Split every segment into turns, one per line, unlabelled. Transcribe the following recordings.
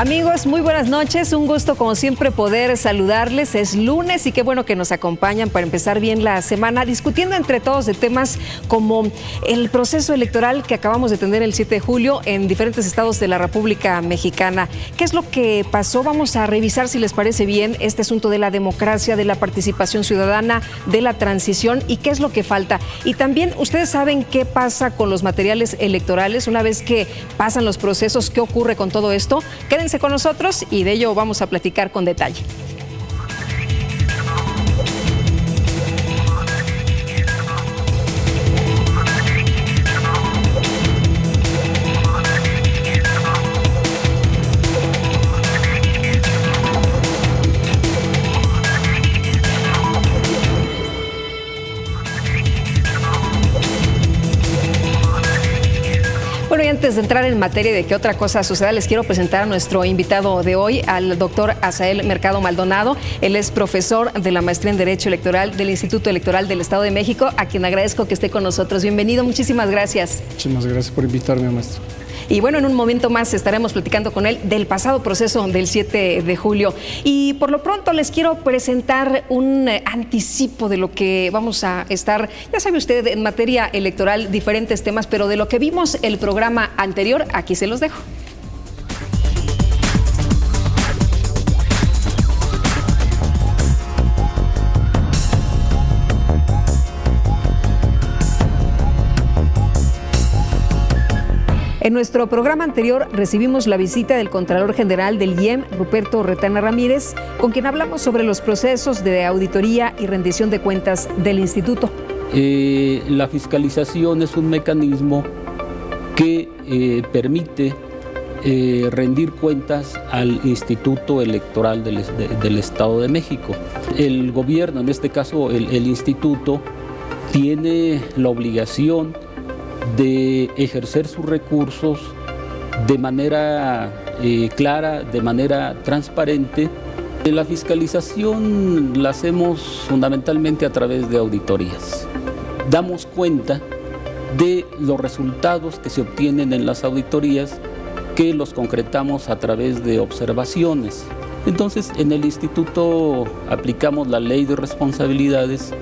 Amigos, muy buenas noches. Un gusto, como siempre, poder saludarles. Es lunes y qué bueno que nos acompañan para empezar bien la semana, discutiendo entre todos de temas como el proceso electoral que acabamos de tener el 7 de julio en diferentes estados de la República Mexicana. ¿Qué es lo que pasó? Vamos a revisar, si les parece bien, este asunto de la democracia, de la participación ciudadana, de la transición y qué es lo que falta. Y también, ustedes saben qué pasa con los materiales electorales una vez que pasan los procesos, qué ocurre con todo esto. Quédense con nosotros y de ello vamos a platicar con detalle. Bueno, y antes de entrar en materia de qué otra cosa suceda, les quiero presentar a nuestro invitado de hoy, al doctor Asael Mercado Maldonado. Él es profesor de la maestría en Derecho Electoral del Instituto Electoral del Estado de México, a quien agradezco que esté con nosotros. Bienvenido, muchísimas gracias.
Muchísimas gracias por invitarme, maestro.
Y bueno, en un momento más estaremos platicando con él del pasado proceso del 7 de julio. Y por lo pronto les quiero presentar un anticipo de lo que vamos a estar, ya sabe usted, en materia electoral, diferentes temas, pero de lo que vimos el programa anterior, aquí se los dejo. En nuestro programa anterior recibimos la visita del Contralor General del IEM, Ruperto Retana Ramírez, con quien hablamos sobre los procesos de auditoría y rendición de cuentas del instituto.
La fiscalización es un mecanismo que permite rendir cuentas al Instituto Electoral del Estado de México. El gobierno, en este caso el instituto, tiene la obligación de ejercer sus recursos de manera clara, de manera transparente. La fiscalización la hacemos fundamentalmente a través de auditorías. Damos cuenta de los resultados que se obtienen en las auditorías, que los concretamos a través de observaciones. Entonces, en el instituto aplicamos la ley de responsabilidades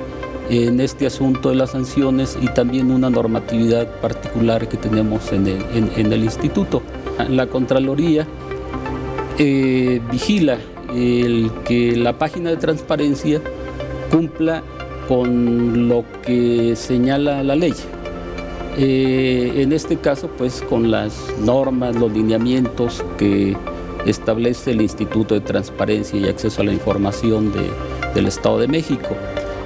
en este asunto de las sanciones y también una normatividad particular que tenemos en el instituto. La Contraloría vigila que la página de transparencia cumpla con lo que señala la ley. En este caso, pues, con las normas, los lineamientos que establece el Instituto de Transparencia y Acceso a la Información del Estado de México.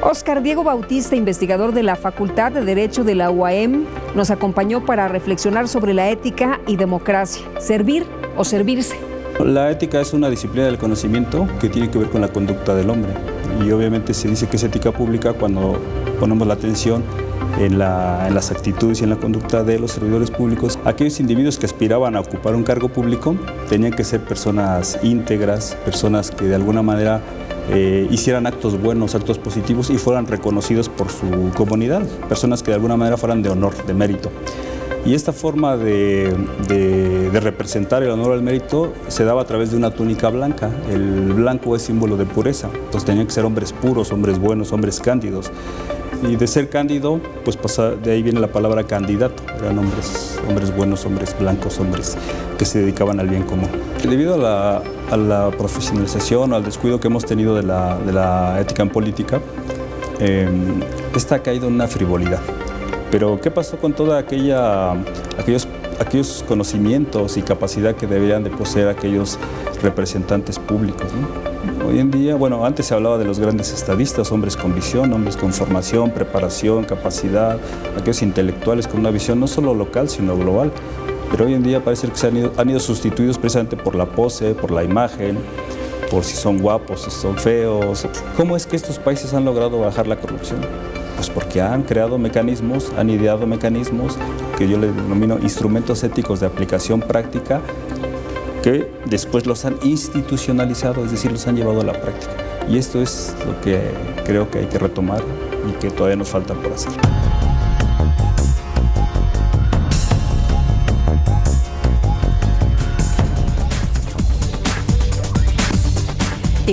Óscar Diego Bautista, investigador de la Facultad de Derecho de la UAM, nos acompañó para reflexionar sobre la ética y democracia, servir o servirse.
La ética es una disciplina del conocimiento que tiene que ver con la conducta del hombre, y obviamente se dice que es ética pública cuando ponemos la atención en las actitudes y en la conducta de los servidores públicos. Aquellos individuos que aspiraban a ocupar un cargo público tenían que ser personas íntegras, personas que de alguna manera hicieran actos buenos, actos positivos y fueran reconocidos por su comunidad, personas que de alguna manera fueran de honor, de mérito. Y esta forma de representar el honor o el mérito se daba a través de una túnica blanca. El blanco es símbolo de pureza, entonces tenían que ser hombres puros, hombres buenos, hombres cándidos. Y de ser cándido, pues de ahí viene la palabra candidato. Eran hombres buenos, hombres blancos, hombres que se dedicaban al bien común. Debido a la profesionalización o al descuido que hemos tenido de la ética en política, esta ha caído en una frivolidad. Pero ¿qué pasó con toda aquellos conocimientos y capacidad que deberían de poseer aquellos representantes públicos, ¿no? Hoy en día, bueno, antes se hablaba de los grandes estadistas, hombres con visión, hombres con formación, preparación, capacidad, aquellos intelectuales con una visión no solo local, sino global. Pero hoy en día parece que han ido sustituidos precisamente por la pose, por la imagen, por si son guapos, si son feos. ¿Cómo es que estos países han logrado bajar la corrupción? Pues porque han creado mecanismos, han ideado mecanismos que yo le denomino instrumentos éticos de aplicación práctica, que después los han institucionalizado, es decir, los han llevado a la práctica. Y esto es lo que creo que hay que retomar y que todavía nos falta por hacer.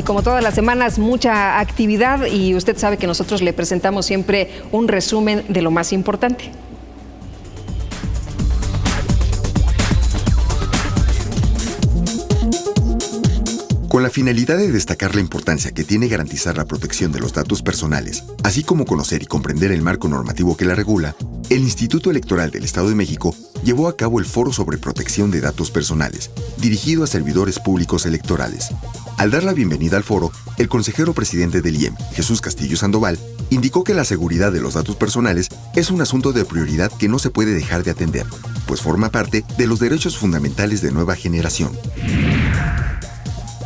Y como todas las semanas, mucha actividad y usted sabe que nosotros le presentamos siempre un resumen de lo más importante.
Con la finalidad de destacar la importancia que tiene garantizar la protección de los datos personales, así como conocer y comprender el marco normativo que la regula, el Instituto Electoral del Estado de México llevó a cabo el Foro sobre Protección de Datos Personales, dirigido a servidores públicos electorales. Al dar la bienvenida al foro, el consejero presidente del IEM, Jesús Castillo Sandoval, indicó que la seguridad de los datos personales es un asunto de prioridad que no se puede dejar de atender, pues forma parte de los derechos fundamentales de nueva generación.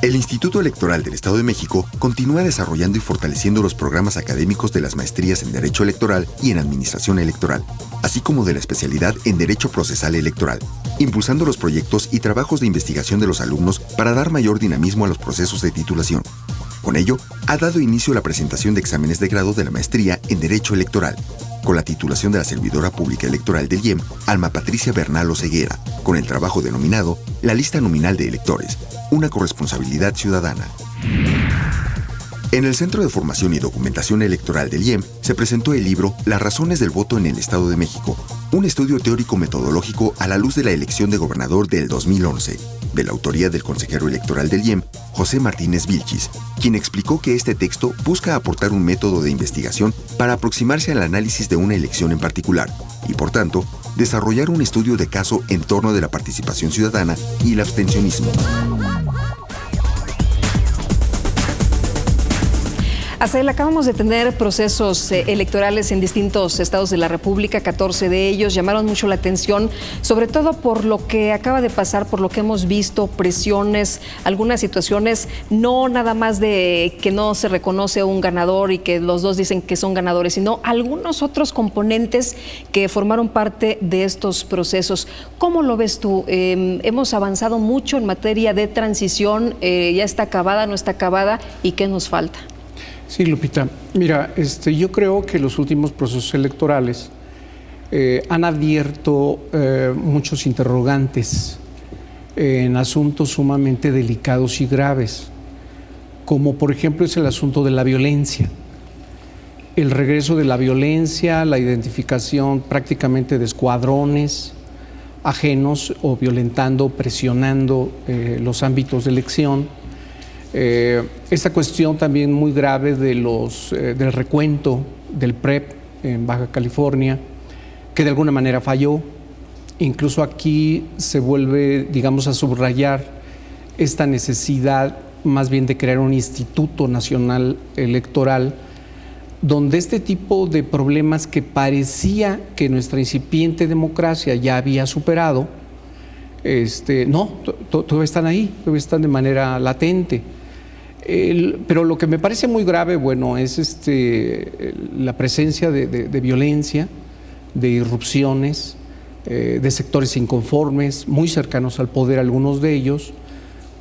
El Instituto Electoral del Estado de México continúa desarrollando y fortaleciendo los programas académicos de las maestrías en Derecho Electoral y en Administración Electoral, así como de la especialidad en Derecho Procesal Electoral, impulsando los proyectos y trabajos de investigación de los alumnos para dar mayor dinamismo a los procesos de titulación. Con ello, ha dado inicio a la presentación de exámenes de grado de la maestría en Derecho Electoral, con la titulación de la servidora pública electoral del IEM, Alma Patricia Bernal Oseguera, con el trabajo denominado La Lista Nominal de Electores, una corresponsabilidad ciudadana. En el Centro de Formación y Documentación Electoral del IEM se presentó el libro Las razones del voto en el Estado de México, un estudio teórico-metodológico a la luz de la elección de gobernador del 2011, de la autoría del consejero electoral del IEM, José Martínez Vilchis, quien explicó que este texto busca aportar un método de investigación para aproximarse al análisis de una elección en particular y, por tanto, desarrollar un estudio de caso en torno de la participación ciudadana y el abstencionismo.
Azael, acabamos de tener procesos electorales en distintos estados de la República, 14 de ellos llamaron mucho la atención, sobre todo por lo que acaba de pasar, por lo que hemos visto, presiones, algunas situaciones, no nada más de que no se reconoce un ganador y que los dos dicen que son ganadores, sino algunos otros componentes que formaron parte de estos procesos. ¿Cómo lo ves tú? Hemos avanzado mucho en materia de transición, ya está acabada, no está acabada, ¿y qué nos falta?
Sí, Lupita. Mira, yo creo que los últimos procesos electorales han abierto muchos interrogantes en asuntos sumamente delicados y graves, como por ejemplo es el asunto de la violencia. El regreso de la violencia, la identificación prácticamente de escuadrones ajenos o violentando, presionando los ámbitos de elección. Esta cuestión también muy grave de del recuento del PREP en Baja California, que de alguna manera falló. Incluso aquí se vuelve, digamos, a subrayar esta necesidad más bien de crear un Instituto Nacional Electoral, donde este tipo de problemas que parecía que nuestra incipiente democracia ya había superado, todavía están ahí, todavía están de manera latente. Pero lo que me parece muy grave, bueno, es la presencia de violencia, de irrupciones, de sectores inconformes, muy cercanos al poder algunos de ellos,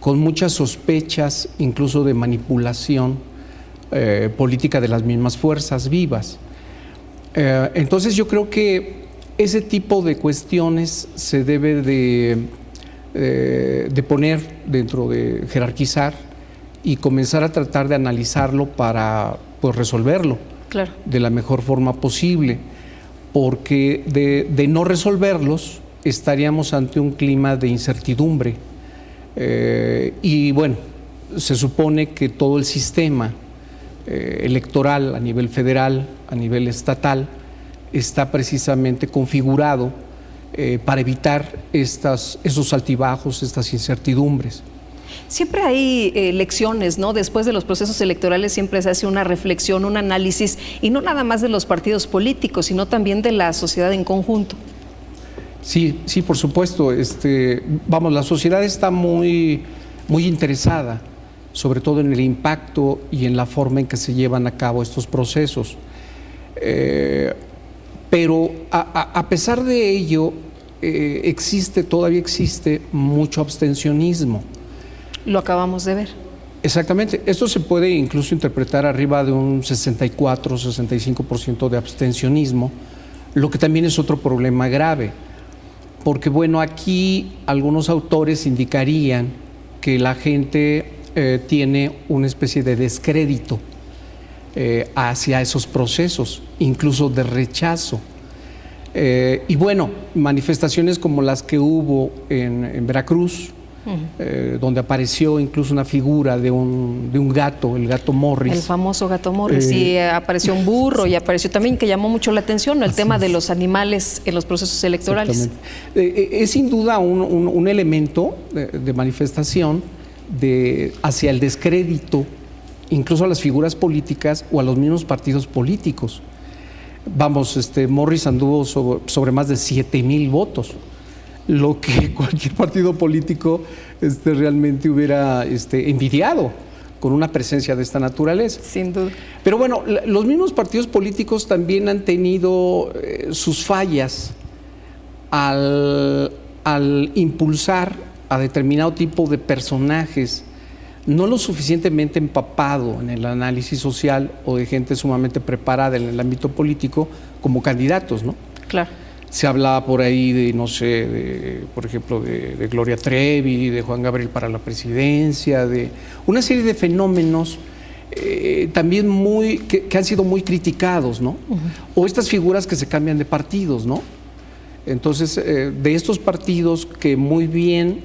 con muchas sospechas incluso de manipulación política de las mismas fuerzas vivas. Entonces yo creo que ese tipo de cuestiones se debe de poner dentro de jerarquizar y comenzar a tratar de analizarlo para resolverlo de la mejor forma posible, porque de no resolverlos estaríamos ante un clima de incertidumbre y bueno, se supone que todo el sistema electoral a nivel federal, a nivel estatal, está precisamente configurado para evitar esos altibajos, estas incertidumbres.
Siempre hay lecciones, ¿no? Después de los procesos electorales siempre se hace una reflexión, un análisis, y no nada más de los partidos políticos, sino también de la sociedad en conjunto.
Sí, por supuesto. La sociedad está muy interesada, sobre todo en el impacto y en la forma en que se llevan a cabo estos procesos. Pero a pesar de ello, todavía existe mucho abstencionismo.
Lo acabamos de ver.
Exactamente. Esto se puede incluso interpretar arriba de un 64-65% de abstencionismo, lo que también es otro problema grave, porque bueno, aquí algunos autores indicarían que la gente tiene una especie de descrédito hacia esos procesos, incluso de rechazo. Y bueno, manifestaciones como las que hubo en Veracruz, donde apareció incluso una figura de un gato, el gato Morris.
El famoso gato Morris, y apareció un burro, y apareció también, que llamó mucho la atención, el tema de los animales en los procesos electorales.
Es sin duda un elemento de manifestación hacia el descrédito, incluso a las figuras políticas o a los mismos partidos políticos. Vamos, Morris anduvo sobre más de 7,000 votos, lo que cualquier partido político realmente hubiera envidiado con una presencia de esta naturaleza.
Sin duda.
Pero bueno, los mismos partidos políticos también han tenido sus fallas al impulsar a determinado tipo de personajes no lo suficientemente empapado en el análisis social o de gente sumamente preparada en el ámbito político como candidatos, ¿no?
Claro.
Se hablaba por ahí de, no sé, por ejemplo, de Gloria Trevi, de Juan Gabriel para la presidencia, de una serie de fenómenos también que han sido muy criticados, ¿no? O estas figuras que se cambian de partidos, ¿no? Entonces, de estos partidos que muy bien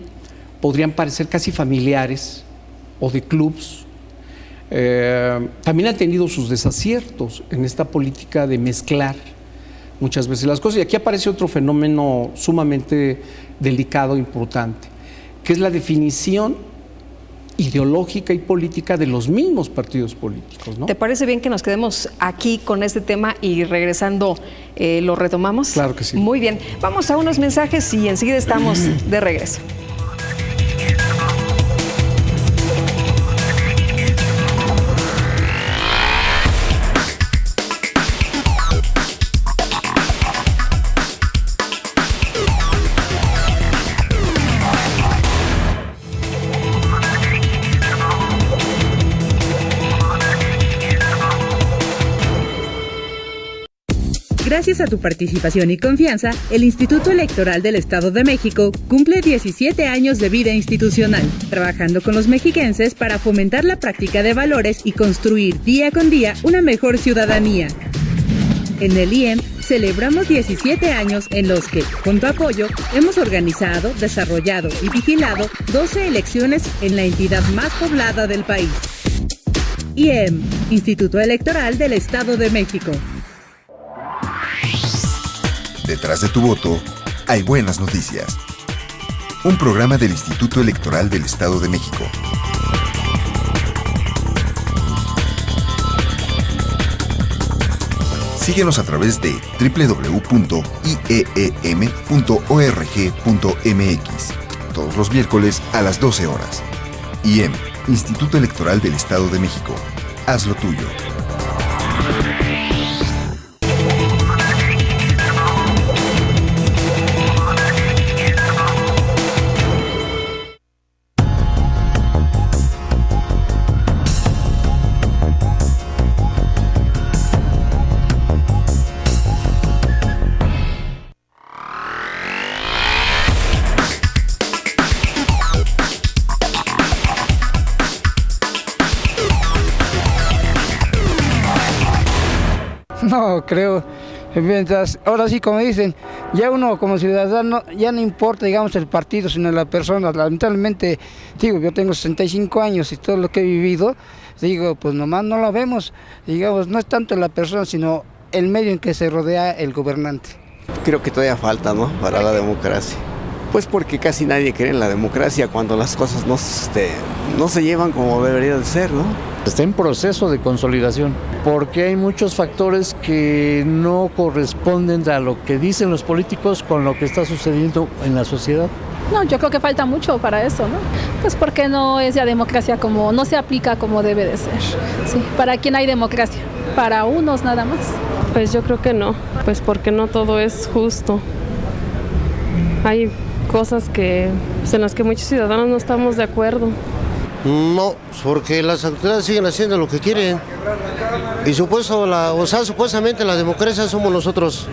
podrían parecer casi familiares o de clubs, también han tenido sus desaciertos en esta política de mezclar muchas veces las cosas. Y aquí aparece otro fenómeno sumamente delicado e importante, que es la definición ideológica y política de los mismos partidos políticos, ¿no?
¿Te parece bien que nos quedemos aquí con este tema y regresando lo retomamos?
Claro que sí.
Muy bien. Vamos a unos mensajes y enseguida estamos de regreso.
Gracias a tu participación y confianza, el Instituto Electoral del Estado de México cumple 17 años de vida institucional, trabajando con los mexiquenses para fomentar la práctica de valores y construir día con día una mejor ciudadanía. En el IEM celebramos 17 años en los que, con tu apoyo, hemos organizado, desarrollado y vigilado 12 elecciones en la entidad más poblada del país. IEM, Instituto Electoral del Estado de México.
Detrás de tu voto hay buenas noticias. Un programa del Instituto Electoral del Estado de México. Síguenos a través de www.ieem.org.mx todos los miércoles a las 12 horas. IEM, Instituto Electoral del Estado de México. Haz lo tuyo.
No, creo, mientras, ahora sí, como dicen, ya uno como ciudadano, ya no importa, digamos, el partido, sino la persona. Lamentablemente, digo, yo tengo 65 años y todo lo que he vivido, digo, pues nomás no lo vemos, digamos, no es tanto la persona, sino el medio en que se rodea el gobernante.
Creo que todavía falta, ¿no?, para la democracia. Pues porque casi nadie cree en la democracia cuando las cosas no se llevan como debería de ser, ¿no?
Está en proceso de consolidación, porque hay muchos factores que no corresponden a lo que dicen los políticos con lo que está sucediendo en la sociedad.
No, yo creo que falta mucho para eso, ¿no? Pues porque no es la democracia como, no se aplica como debe de ser. Sí, ¿para quién hay democracia? Para unos nada más.
Pues yo creo que no, pues porque no todo es justo. Hay cosas que, pues en las que muchos ciudadanos no estamos de acuerdo.
No, porque las autoridades siguen haciendo lo que quieren. Y supuestamente la democracia somos nosotros.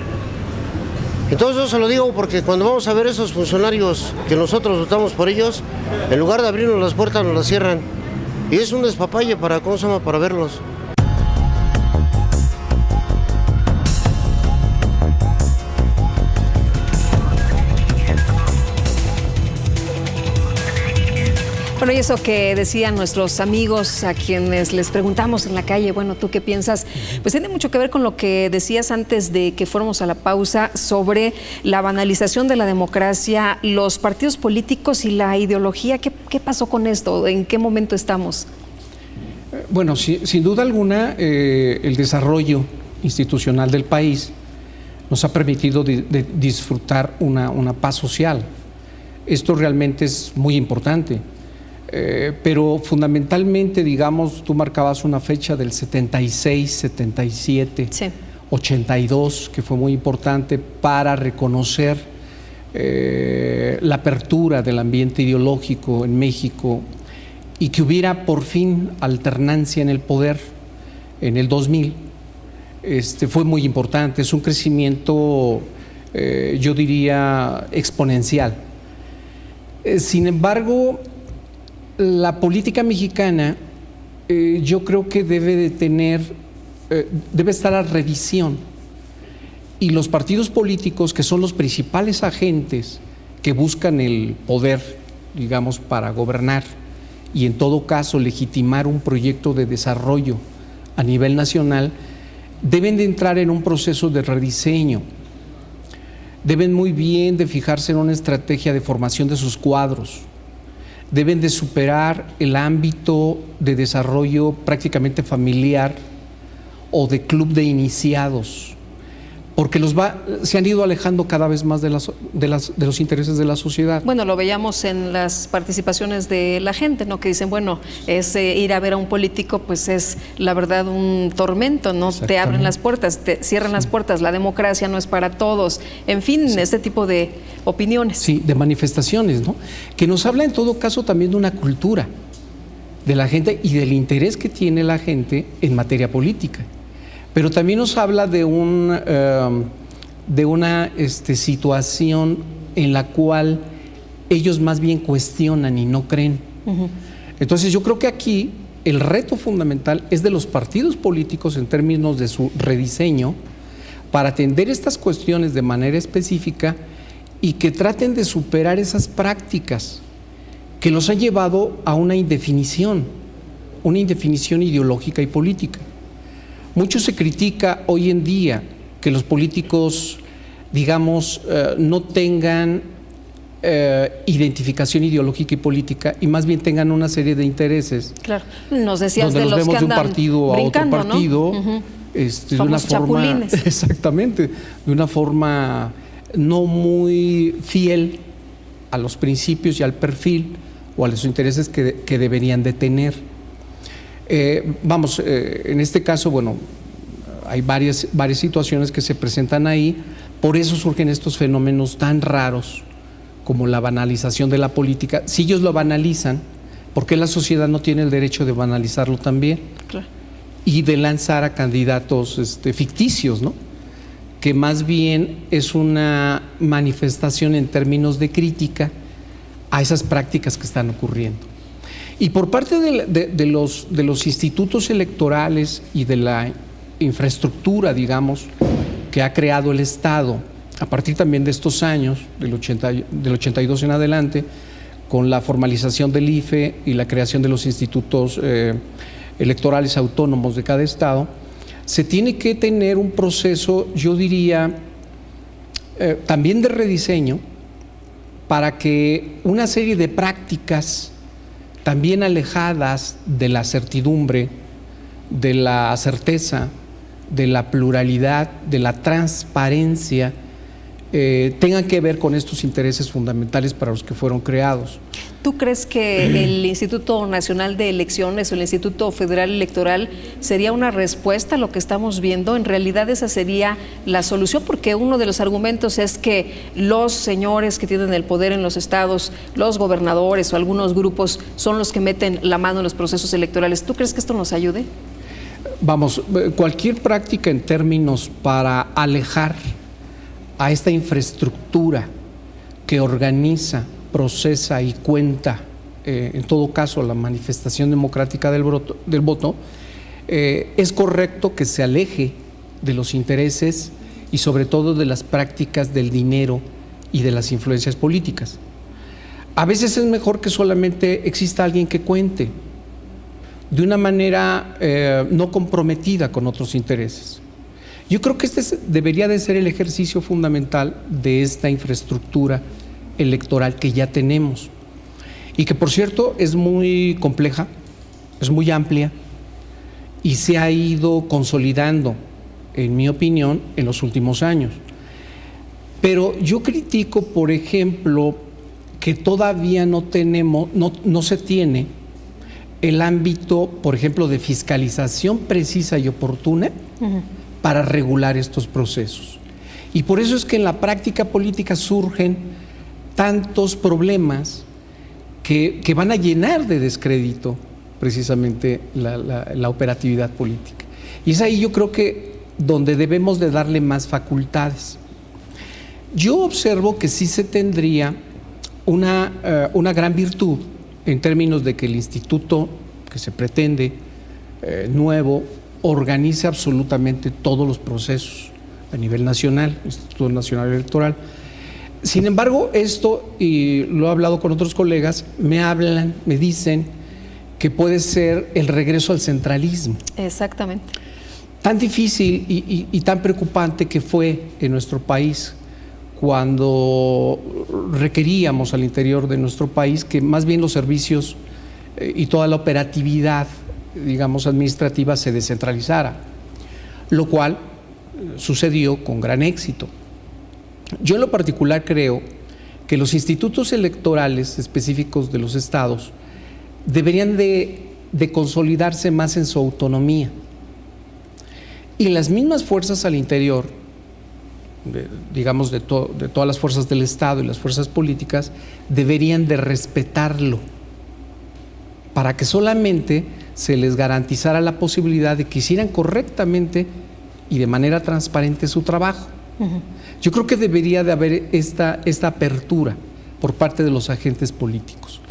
Entonces yo se lo digo porque cuando vamos a ver esos funcionarios que nosotros votamos por ellos, en lugar de abrirnos las puertas nos las cierran. Y es un despapalle para verlos.
Bueno, y eso que decían nuestros amigos a quienes les preguntamos en la calle, bueno, ¿tú qué piensas? Pues tiene mucho que ver con lo que decías antes de que fuéramos a la pausa sobre la banalización de la democracia, los partidos políticos y la ideología. ¿Qué pasó con esto? ¿En qué momento estamos?
Bueno, sin duda alguna, el desarrollo institucional del país nos ha permitido de disfrutar una paz social. Esto realmente es muy importante. Pero fundamentalmente, digamos, tú marcabas una fecha del 76, 77, sí. 82, que fue muy importante para reconocer la apertura del ambiente ideológico en México y que hubiera por fin alternancia en el poder en el 2000. Fue muy importante, es un crecimiento, yo diría, exponencial. Sin embargo, la política mexicana yo creo que debe estar a revisión, y los partidos políticos, que son los principales agentes que buscan el poder, digamos, para gobernar y en todo caso legitimar un proyecto de desarrollo a nivel nacional, deben de entrar en un proceso de rediseño. Deben muy bien de fijarse en una estrategia de formación de sus cuadros. Deben de superar el ámbito de desarrollo prácticamente familiar o de club de iniciados, porque se han ido alejando cada vez más de los intereses de la sociedad.
Bueno, lo veíamos en las participaciones de la gente, ¿no? Que dicen, bueno, ir a ver a un político, pues es la verdad un tormento, ¿no? Te abren las puertas, te cierran las puertas, la democracia no es para todos, en fin, este tipo de opiniones.
Sí, de manifestaciones, ¿no? Que nos habla en todo caso también de una cultura de la gente y del interés que tiene la gente en materia política. Pero también nos habla de una situación en la cual ellos más bien cuestionan y no creen. Uh-huh. Entonces yo creo que aquí el reto fundamental es de los partidos políticos en términos de su rediseño para atender estas cuestiones de manera específica y que traten de superar esas prácticas que los han llevado a una indefinición ideológica y política. Mucho se critica hoy en día que los políticos, digamos, no tengan identificación ideológica y política y más bien tengan una serie de intereses.
Claro, nos decías
donde
de los
vemos
que andan
de un partido a otro partido, ¿no?
Uh-huh.
De una forma,
chapulines.
Exactamente, de una forma no muy fiel a los principios y al perfil o a los intereses que deberían de tener. En este caso, bueno, hay varias situaciones que se presentan ahí, por eso surgen estos fenómenos tan raros como la banalización de la política. Si ellos lo banalizan, ¿por qué la sociedad no tiene el derecho de banalizarlo también?
Claro.
Y de lanzar a candidatos ficticios, ¿no? Que más bien es una manifestación en términos de crítica a esas prácticas que están ocurriendo. Y por parte de los institutos electorales y de la infraestructura, digamos, que ha creado el Estado, a partir también de estos años, del 82 en adelante, con la formalización del IFE y la creación de los institutos electorales autónomos de cada Estado, se tiene que tener un proceso, yo diría, también de rediseño, para que una serie de prácticas también alejadas de la certidumbre, de la certeza, de la pluralidad, de la transparencia, tengan que ver con estos intereses fundamentales para los que fueron creados.
¿Tú crees que el Instituto Nacional de Elecciones o el Instituto Federal Electoral sería una respuesta a lo que estamos viendo? En realidad esa sería la solución, porque uno de los argumentos es que los señores que tienen el poder en los estados, los gobernadores o algunos grupos, son los que meten la mano en los procesos electorales. ¿Tú crees que esto nos ayude?
Cualquier práctica en términos para alejar a esta infraestructura que organiza, procesa y cuenta en todo caso la manifestación democrática del voto, es correcto que se aleje de los intereses y sobre todo de las prácticas del dinero y de las influencias políticas. A veces es mejor que solamente exista alguien que cuente de una manera no comprometida con otros intereses. Yo creo que debería de ser el ejercicio fundamental de esta infraestructura electoral que ya tenemos y que, por cierto, es muy compleja, es muy amplia y se ha ido consolidando, en mi opinión, en los últimos años. Pero yo critico, por ejemplo, que todavía no se tiene el ámbito, por ejemplo, de fiscalización precisa y oportuna para regular estos procesos. Y por eso es que en la práctica política surgen tantos problemas que van a llenar de descrédito precisamente la operatividad política. Y es ahí yo creo que donde debemos de darle más facultades. Yo observo que sí se tendría una gran virtud en términos de que el instituto que se pretende nuevo organice absolutamente todos los procesos a nivel nacional, Instituto Nacional Electoral. Sin embargo, esto, y lo he hablado con otros colegas, me dicen que puede ser el regreso al centralismo.
Exactamente.
Tan difícil y tan preocupante que fue en nuestro país cuando requeríamos al interior de nuestro país que más bien los servicios y toda la operatividad, digamos, administrativa se descentralizara, lo cual sucedió con gran éxito. Yo en lo particular creo que los institutos electorales específicos de los estados deberían de consolidarse más en su autonomía. Y las mismas fuerzas al interior, digamos de todas las fuerzas del Estado y las fuerzas políticas, deberían de respetarlo para que solamente se les garantizara la posibilidad de que hicieran correctamente y de manera transparente su trabajo. Yo creo que debería de haber esta apertura por parte de los agentes políticos.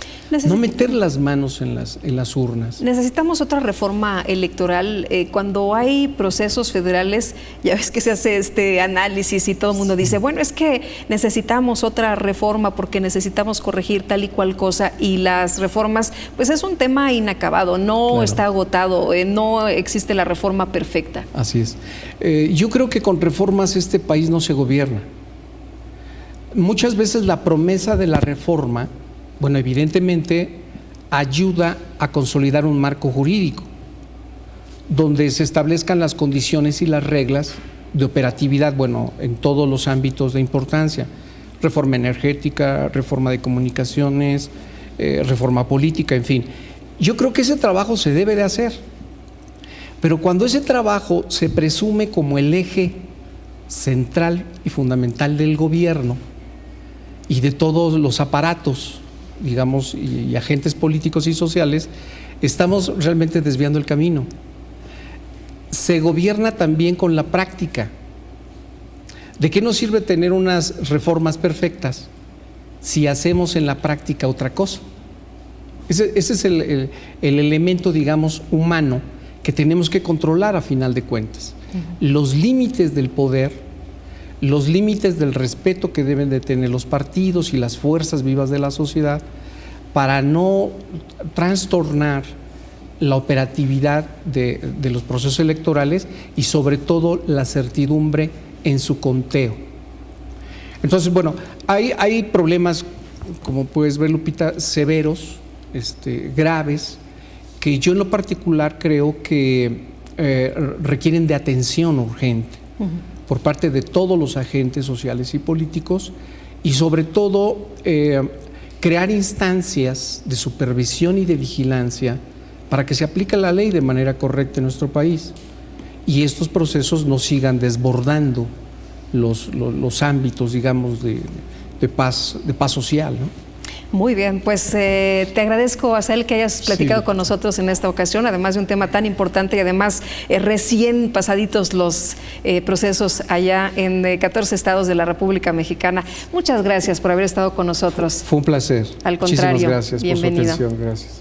No meter las manos en las urnas.
Necesitamos otra reforma electoral. Cuando hay procesos federales, ya ves que se hace este análisis y todo el mundo dice, bueno, es que necesitamos otra reforma porque necesitamos corregir tal y cual cosa, y las reformas, pues es un tema inacabado, no está agotado, no existe la reforma perfecta.
Así es. Yo creo que con reformas este país no se gobierna. Muchas veces la promesa de la reforma, bueno, evidentemente ayuda a consolidar un marco jurídico donde se establezcan las condiciones y las reglas de operatividad, bueno, en todos los ámbitos de importancia: reforma energética, reforma de comunicaciones, reforma política, en fin. Yo creo que ese trabajo se debe de hacer, pero cuando ese trabajo se presume como el eje central y fundamental del gobierno y de todos los aparatos, digamos, y agentes políticos y sociales, estamos realmente desviando el camino. Se gobierna también con la práctica. ¿De qué nos sirve tener unas reformas perfectas si hacemos en la práctica otra cosa? Ese es el elemento, digamos, humano que tenemos que controlar a final de cuentas. Los límites del poder, los límites del respeto que deben de tener los partidos y las fuerzas vivas de la sociedad para no trastornar la operatividad de los procesos electorales y sobre todo la certidumbre en su conteo. Entonces, bueno, hay problemas, como puedes ver, Lupita, severos, graves, que yo en lo particular creo que requieren de atención urgente por parte de todos los agentes sociales y políticos, y sobre todo crear instancias de supervisión y de vigilancia para que se aplique la ley de manera correcta en nuestro país y estos procesos no sigan desbordando los ámbitos, digamos, de paz social, ¿no?
Muy bien, pues te agradezco, Asael, que hayas platicado con nosotros en esta ocasión, además de un tema tan importante y además recién pasaditos los procesos allá en 14 estados de la República Mexicana. Muchas gracias por haber estado con nosotros.
Fue un placer.
Al contrario,
muchísimas gracias
bienvenido.
por su atención. Gracias.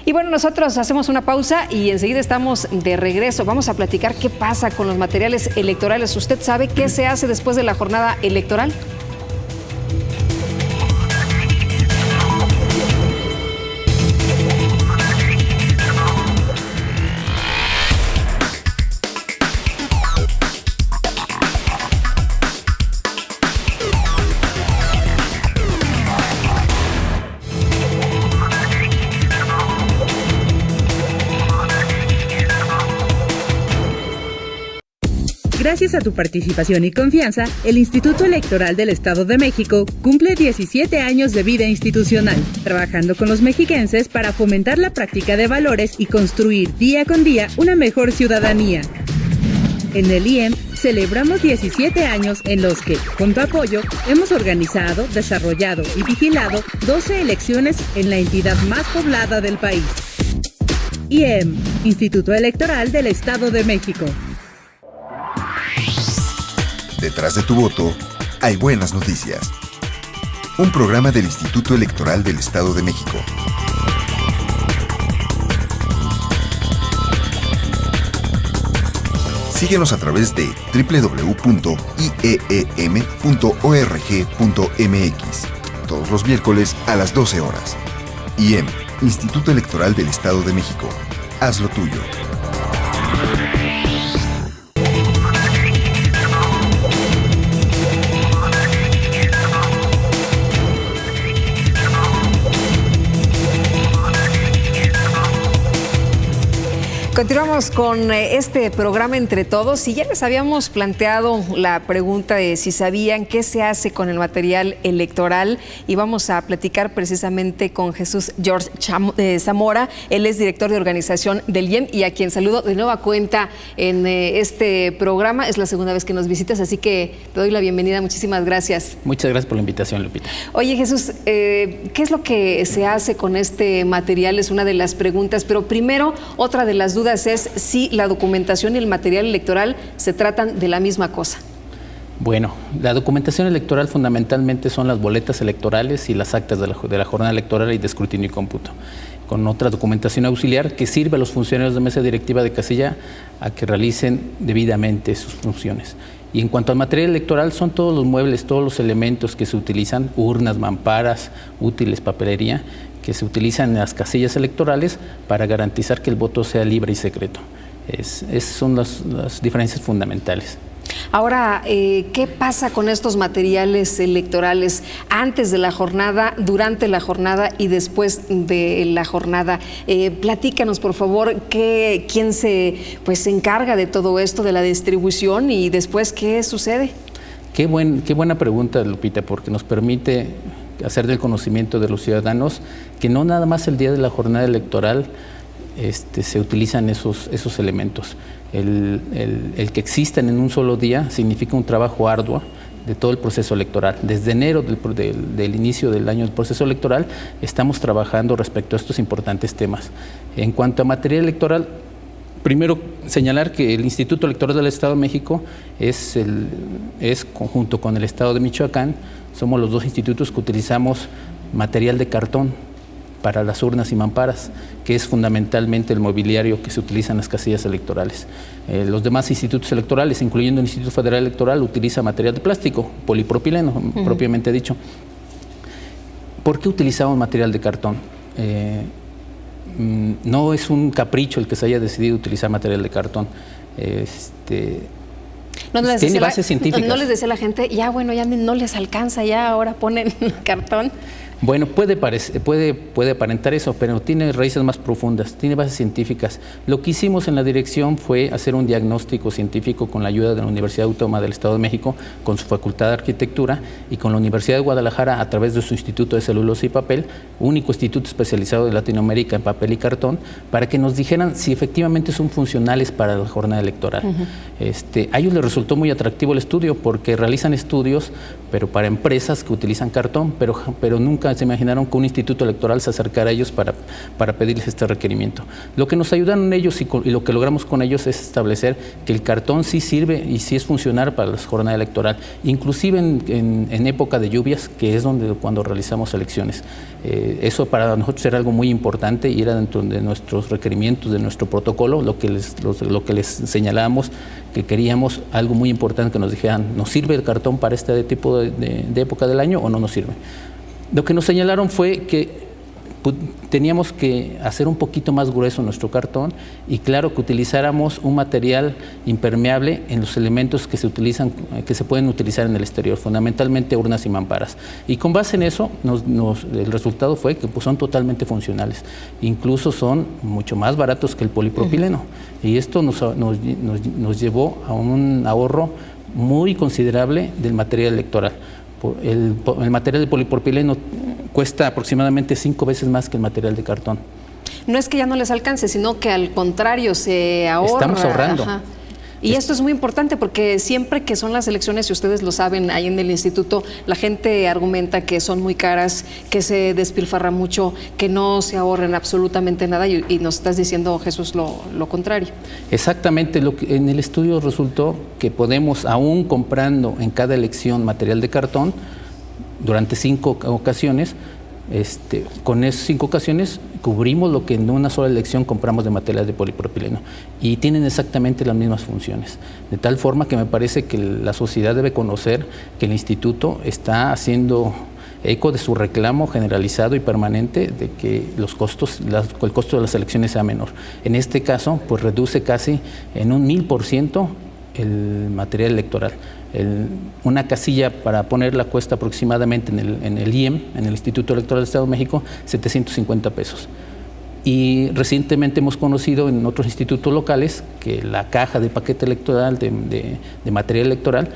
Y bueno, nosotros hacemos una pausa y enseguida estamos de regreso. Vamos a platicar qué pasa con los materiales electorales. ¿Usted sabe qué se hace después de la jornada electoral?
Gracias a tu participación y confianza, el Instituto Electoral del Estado de México cumple 17 años de vida institucional, trabajando con los mexiquenses para fomentar la práctica de valores y construir día con día una mejor ciudadanía. En el IEM celebramos 17 años en los que, con tu apoyo, hemos organizado, desarrollado y vigilado 12 elecciones en la entidad más poblada del país. IEM, Instituto Electoral del Estado de México.
Detrás de tu voto, hay buenas noticias. Un programa del Instituto Electoral del Estado de México. Síguenos a través de www.ieem.org.mx todos los miércoles a las 12 horas. IEM, Instituto Electoral del Estado de México. Haz lo tuyo.
Continuamos con este programa Entre Todos y ya les habíamos planteado la pregunta de si sabían qué se hace con el material electoral y vamos a platicar precisamente con Jesús George Zamora. Él es director de organización del IEM y a quien saludo de nueva cuenta en este programa. Es la segunda vez que nos visitas, así que te doy la bienvenida. Muchísimas gracias.
Muchas gracias por la invitación, Lupita.
Oye, Jesús, ¿qué es lo que se hace con este material? Es una de las preguntas, pero primero, otra de las dudas es si la documentación y el material electoral se tratan de la misma cosa.
Bueno, la documentación electoral fundamentalmente son las boletas electorales y las actas de la jornada electoral y de escrutinio y cómputo, con otra documentación auxiliar que sirve a los funcionarios de mesa directiva de casilla a que realicen debidamente sus funciones. Y en cuanto al material electoral, son todos los muebles, todos los elementos que se utilizan, urnas, mamparas, útiles, papelería, que se utilizan en las casillas electorales para garantizar que el voto sea libre y secreto. Son las diferencias fundamentales.
Ahora, ¿qué pasa con estos materiales electorales antes de la jornada, durante la jornada y después de la jornada? Platícanos, por favor, quién se encarga de todo esto, de la distribución y después qué sucede.
Qué buena pregunta, Lupita, porque nos permite hacer del conocimiento de los ciudadanos que no nada más el día de la jornada electoral se utilizan esos elementos. El que existan en un solo día significa un trabajo arduo de todo el proceso electoral. Desde enero del inicio del año del proceso electoral estamos trabajando respecto a estos importantes temas. En cuanto a material electoral, primero señalar que el Instituto Electoral del Estado de México es junto con el Estado de Michoacán, somos los dos institutos que utilizamos material de cartón para las urnas y mamparas, que es fundamentalmente el mobiliario que se utiliza en las casillas electorales. Los demás institutos electorales, incluyendo el Instituto Federal Electoral, utiliza material de plástico, polipropileno, propiamente dicho. ¿Por qué utilizamos material de cartón? No es un capricho el que se haya decidido utilizar material de cartón. Tiene bases científicas.
No les decía a la gente, ya no les alcanza, ya ahora ponen cartón.
Bueno, puede aparentar eso, pero tiene raíces más profundas, tiene bases científicas. Lo que hicimos en la dirección fue hacer un diagnóstico científico con la ayuda de la Universidad Autónoma del Estado de México, con su Facultad de Arquitectura, y con la Universidad de Guadalajara a través de su Instituto de Celulosa y Papel, único instituto especializado de Latinoamérica en papel y cartón, para que nos dijeran si efectivamente son funcionales para la jornada electoral. A ellos les resultó muy atractivo el estudio porque realizan estudios, pero para empresas que utilizan cartón, pero nunca nunca se imaginaron que un instituto electoral se acercara a ellos para pedirles este requerimiento. Lo que nos ayudaron ellos y lo que logramos con ellos es establecer que el cartón sí sirve y sí es funcional para la jornada electoral, inclusive en época de lluvias, que es cuando realizamos elecciones. Eso para nosotros era algo muy importante y era dentro de nuestros requerimientos, de nuestro protocolo, lo que les señalábamos, que queríamos algo muy importante que nos dijeran, ¿nos sirve el cartón para este tipo de época del año o no nos sirve? Lo que nos señalaron fue que teníamos que hacer un poquito más grueso nuestro cartón y claro que utilizáramos un material impermeable en los elementos que se pueden utilizar en el exterior, fundamentalmente urnas y mamparas. Y con base en eso, el resultado fue que son totalmente funcionales. Incluso son mucho más baratos que el polipropileno. Y esto nos llevó a un ahorro muy considerable del material electoral. El material de polipropileno cuesta aproximadamente 5 veces más que el material de cartón.
No es que ya no les alcance, sino que al contrario se ahorra.
Estamos ahorrando.
Ajá. Y esto es muy importante porque siempre que son las elecciones, y ustedes lo saben, ahí en el instituto, la gente argumenta que son muy caras, que se despilfarra mucho, que no se ahorren absolutamente nada y nos estás diciendo, Jesús, lo contrario.
Exactamente, en el estudio resultó que podemos, aún comprando en cada elección material de cartón, durante 5 ocasiones, con esas 5 ocasiones cubrimos lo que en una sola elección compramos de material de polipropileno y tienen exactamente las mismas funciones, de tal forma que me parece que la sociedad debe conocer que el instituto está haciendo eco de su reclamo generalizado y permanente de que el costo de las elecciones sea menor. En este caso, pues reduce casi en un 1000% el material electoral. Una casilla para ponerla cuesta aproximadamente en el IEM, en el Instituto Electoral del Estado de México, 750 pesos. Y recientemente hemos conocido en otros institutos locales que la caja de paquete electoral, de material electoral,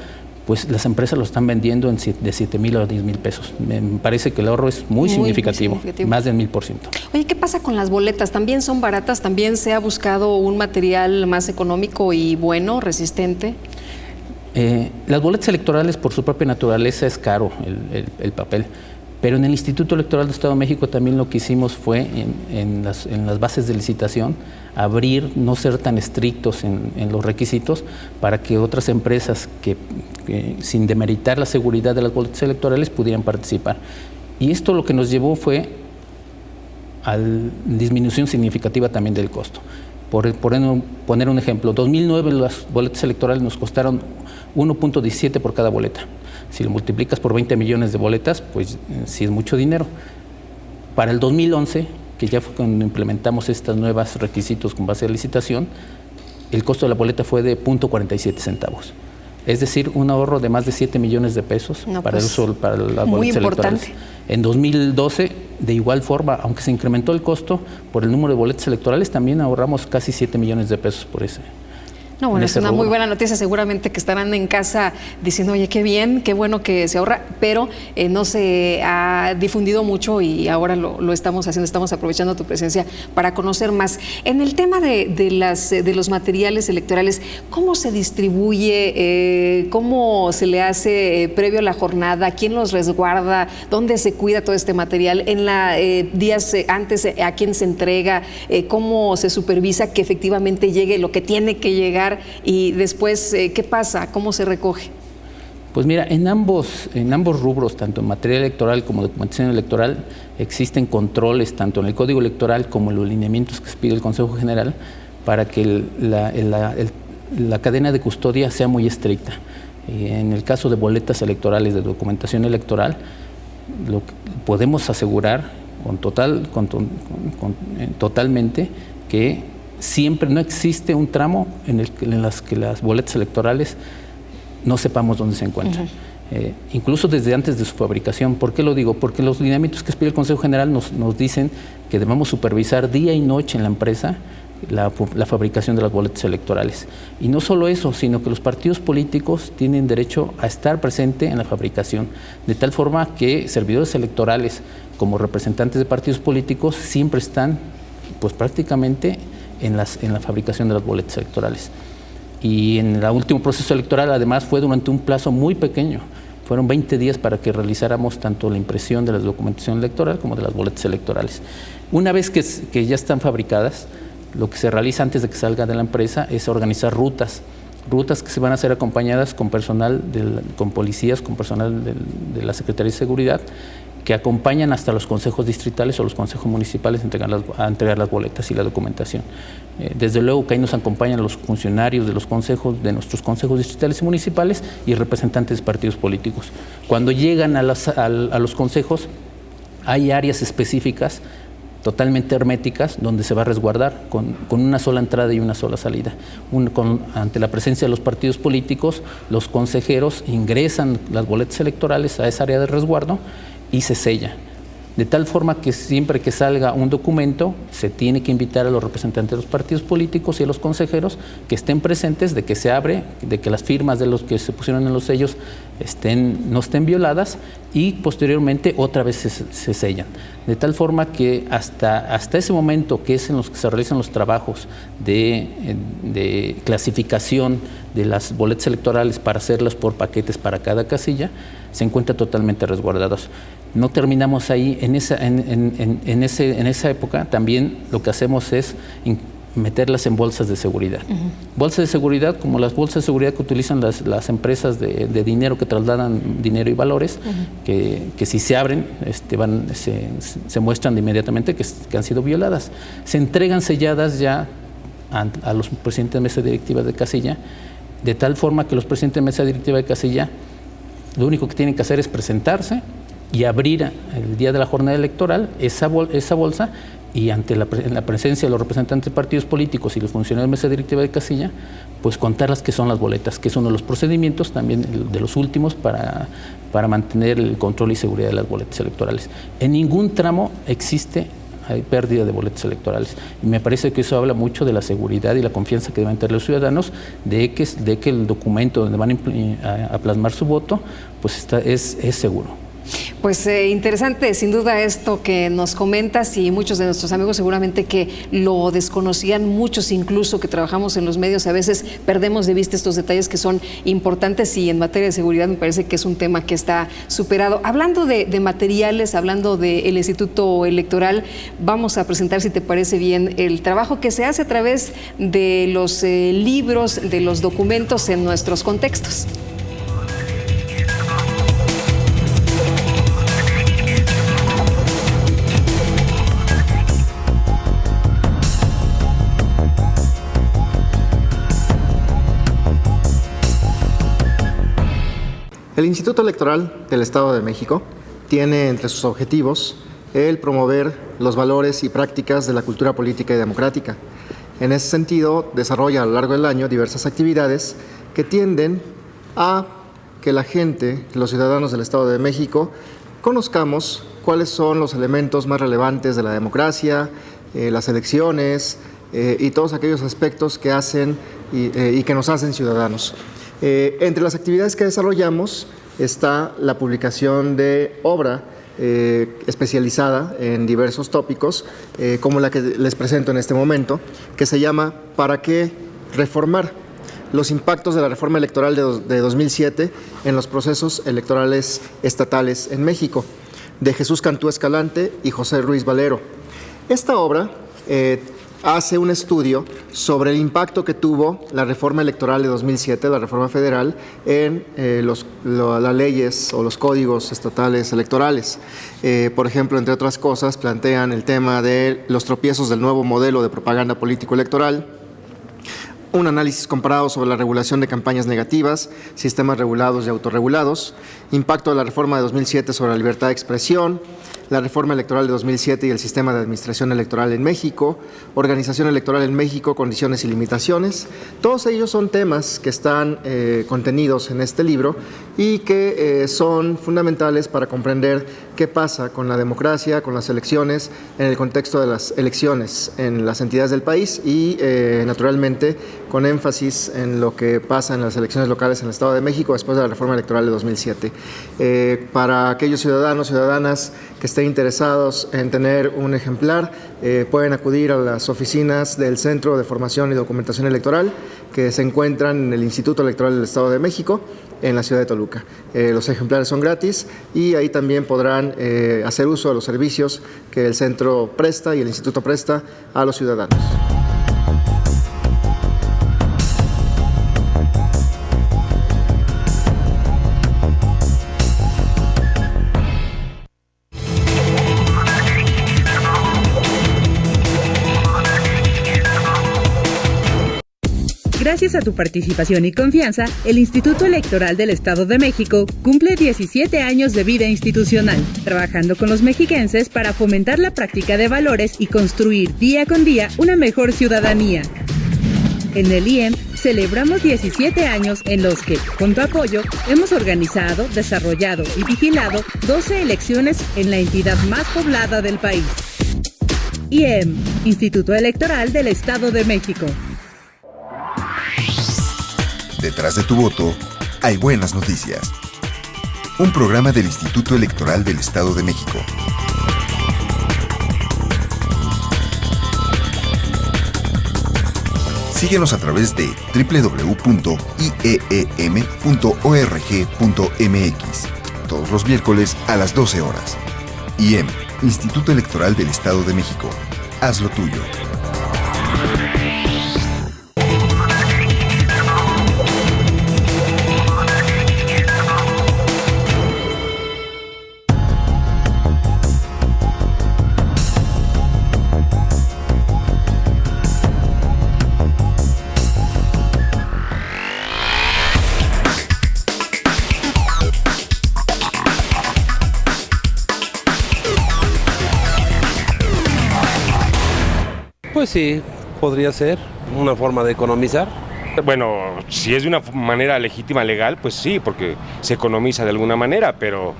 pues las empresas lo están vendiendo de 7,000 a 10,000 pesos. Me parece que el ahorro es muy significativo, más del 1000%.
Oye, ¿qué pasa con las boletas? ¿También son baratas? ¿También se ha buscado un material más económico y bueno, resistente?
Las boletas electorales, por su propia naturaleza, es caro el papel. Pero en el Instituto Electoral del Estado de México también lo que hicimos fue, en las bases de licitación, no ser tan estrictos en los requisitos para que otras empresas que sin demeritar la seguridad de las boletas electorales pudieran participar. Y esto lo que nos llevó fue a disminución significativa también del costo. Por poner un ejemplo, 2009 las boletas electorales nos costaron 1.17 por cada boleta. Si lo multiplicas por 20 millones de boletas, pues sí es mucho dinero. Para el 2011, que ya fue cuando implementamos estos nuevos requisitos con base de licitación, el costo de la boleta fue de 0.47 centavos. Es decir, un ahorro de más de 7 millones de pesos para el uso para las boletas electorales. En 2012, de igual forma, aunque se incrementó el costo por el número de boletas electorales, también ahorramos casi 7 millones de pesos por ese.
No, bueno, es una muy buena noticia, seguramente que estarán en casa diciendo, oye, qué bien, qué bueno que se ahorra, pero no se ha difundido mucho y ahora lo estamos haciendo, estamos aprovechando tu presencia para conocer más. En el tema de los materiales electorales, ¿cómo se distribuye? ¿Cómo se le hace previo a la jornada? ¿Quién los resguarda? ¿Dónde se cuida todo este material? ¿En días antes a quién se entrega? ¿Cómo se supervisa que efectivamente llegue lo que tiene que llegar? Y después, ¿qué pasa? ¿Cómo se recoge?
Pues mira, en ambos rubros, tanto en material electoral como documentación electoral, existen controles tanto en el Código Electoral como en los lineamientos que pide el Consejo General para que la cadena de custodia sea muy estricta. En el caso de boletas electorales, de documentación electoral, lo que podemos asegurar totalmente que siempre no existe un tramo en las que las boletas electorales no sepamos dónde se encuentran. Incluso desde antes de su fabricación. ¿Por qué lo digo? Porque los lineamientos que pide el Consejo General nos dicen que debemos supervisar día y noche en la empresa la fabricación de las boletas electorales. Y no solo eso, sino que los partidos políticos tienen derecho a estar presente en la fabricación, de tal forma que servidores electorales como representantes de partidos políticos siempre están, pues prácticamente, en la fabricación de las boletas electorales. Y en el último proceso electoral, además, fue durante un plazo muy pequeño. Fueron 20 días para que realizáramos tanto la impresión de la documentación electoral como de las boletas electorales. Una vez que ya están fabricadas, lo que se realiza antes de que salga de la empresa es organizar rutas que se van a hacer acompañadas con personal, con policías, con personal de la Secretaría de Seguridad, que acompañan hasta los consejos distritales o los consejos municipales a entregar las boletas y la documentación. Desde luego que ahí nos acompañan los funcionarios de nuestros consejos distritales y municipales y representantes de partidos políticos. Cuando llegan a los consejos, hay áreas específicas totalmente herméticas donde se va a resguardar con una sola entrada y una sola salida. Ante la presencia de los partidos políticos, los consejeros ingresan las boletas electorales a esa área de resguardo y se sella. De tal forma que siempre que salga un documento se tiene que invitar a los representantes de los partidos políticos y a los consejeros que estén presentes, de que se abre, de que las firmas de los que se pusieron en los sellos no estén violadas y posteriormente otra vez se sellan. De tal forma que hasta ese momento, que es en los que se realizan los trabajos de clasificación de las boletas electorales para hacerlas por paquetes para cada casilla, se encuentra totalmente resguardados. No terminamos ahí. En esa época también lo que hacemos es meterlas en bolsas de seguridad. Bolsas de seguridad, como las bolsas de seguridad que utilizan las empresas de dinero, que trasladan dinero y valores, que si se abren se muestran inmediatamente que han sido violadas. Se entregan selladas ya a los presidentes de mesa directiva de casilla, de tal forma que los presidentes de mesa directiva de casilla lo único que tienen que hacer es presentarse y abrir el día de la jornada electoral esa bolsa, y en la presencia de los representantes de partidos políticos y los funcionarios de mesa directiva de casilla, pues contar las que son las boletas, que es uno de los procedimientos también de los últimos para mantener el control y seguridad de las boletas electorales. En ningún tramo hay pérdida de boletas electorales, y me parece que eso habla mucho de la seguridad y la confianza que deben tener los ciudadanos de que el documento donde van a plasmar su voto pues es seguro.
Pues interesante sin duda esto que nos comentas, y muchos de nuestros amigos seguramente que lo desconocían, muchos incluso que trabajamos en los medios a veces perdemos de vista estos detalles que son importantes, y en materia de seguridad me parece que es un tema que está superado. Hablando de materiales, hablando del Instituto Electoral, vamos a presentar, si te parece bien, el trabajo que se hace a través de los libros, de los documentos en nuestros contextos.
El Instituto Electoral del Estado de México tiene entre sus objetivos el promover los valores y prácticas de la cultura política y democrática. En ese sentido, desarrolla a lo largo del año diversas actividades que tienden a que la gente, los ciudadanos del Estado de México, conozcamos cuáles son los elementos más relevantes de la democracia, las elecciones y todos aquellos aspectos que hacen y que nos hacen ciudadanos. Entre las actividades que desarrollamos está la publicación de obra especializada en diversos tópicos, como la que les presento en este momento, que se llama ¿Para qué reformar? Los impactos de la reforma electoral de 2007 en los procesos electorales estatales en México, de Jesús Cantú Escalante y José Ruiz Valero. Esta obra hace un estudio sobre el impacto que tuvo la reforma electoral de 2007, la reforma federal, en las leyes o los códigos estatales electorales. Por ejemplo, entre otras cosas, plantean el tema de los tropiezos del nuevo modelo de propaganda político-electoral, un análisis comparado sobre la regulación de campañas negativas, sistemas regulados y autorregulados, impacto de la reforma de 2007 sobre la libertad de expresión, la reforma electoral de 2007 y el sistema de administración electoral en México, organización electoral en México, condiciones y limitaciones. Todos ellos son temas que están contenidos en este libro y que son fundamentales para comprender qué pasa con la democracia, con las elecciones, en el contexto de las elecciones en las entidades del país y, naturalmente, con énfasis en lo que pasa en las elecciones locales en el Estado de México después de la reforma electoral de 2007. Para aquellos ciudadanos, ciudadanas que estén interesados en tener un ejemplar, pueden acudir a las oficinas del Centro de Formación y Documentación Electoral que se encuentran en el Instituto Electoral del Estado de México, en la ciudad de Toluca. Los ejemplares son gratis y ahí también podrán hacer uso de los servicios que el centro presta y el instituto presta a los ciudadanos.
Gracias a tu participación y confianza, el Instituto Electoral del Estado de México cumple 17 años de vida institucional, trabajando con los mexiquenses para fomentar la práctica de valores y construir día con día una mejor ciudadanía. En el IEM celebramos 17 años en los que, con tu apoyo, hemos organizado, desarrollado y vigilado 12 elecciones en la entidad más poblada del país. IEM, Instituto Electoral del Estado de México.
Detrás de tu voto, hay buenas noticias. Un programa del Instituto Electoral del Estado de México. Síguenos a través de www.ieem.org.mx, todos los miércoles a las 12 horas. IEM, Instituto Electoral del Estado de México. Haz lo tuyo.
Pues sí, podría ser una forma de economizar.
Bueno, si es de una manera legítima, legal, pues sí, porque se economiza de alguna manera, pero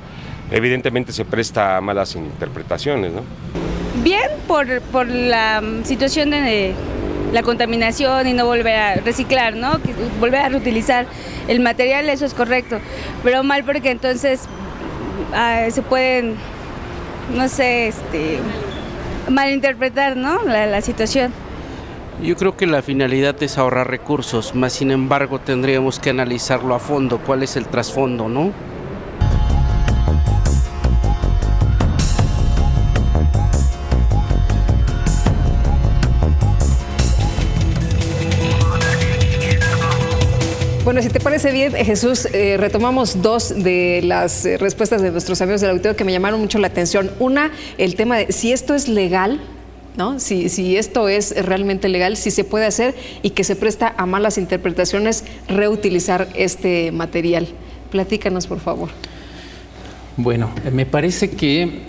evidentemente se presta a malas interpretaciones, ¿no?
Bien, por la situación de la contaminación y no volver a reciclar, ¿no? Volver a reutilizar el material, eso es correcto, pero mal porque entonces se pueden, no sé, malinterpretar, ¿no? La situación.
Yo creo que la finalidad es ahorrar recursos, más sin embargo tendríamos que analizarlo a fondo, cuál es el trasfondo, ¿no?
Bueno, si te parece bien, Jesús, retomamos dos de las respuestas de nuestros amigos del auditorio que me llamaron mucho la atención. Una, el tema de si esto es legal, ¿no? Si esto es realmente legal, si se puede hacer y que se presta a malas interpretaciones reutilizar este material. Platícanos, por favor.
Bueno, me parece que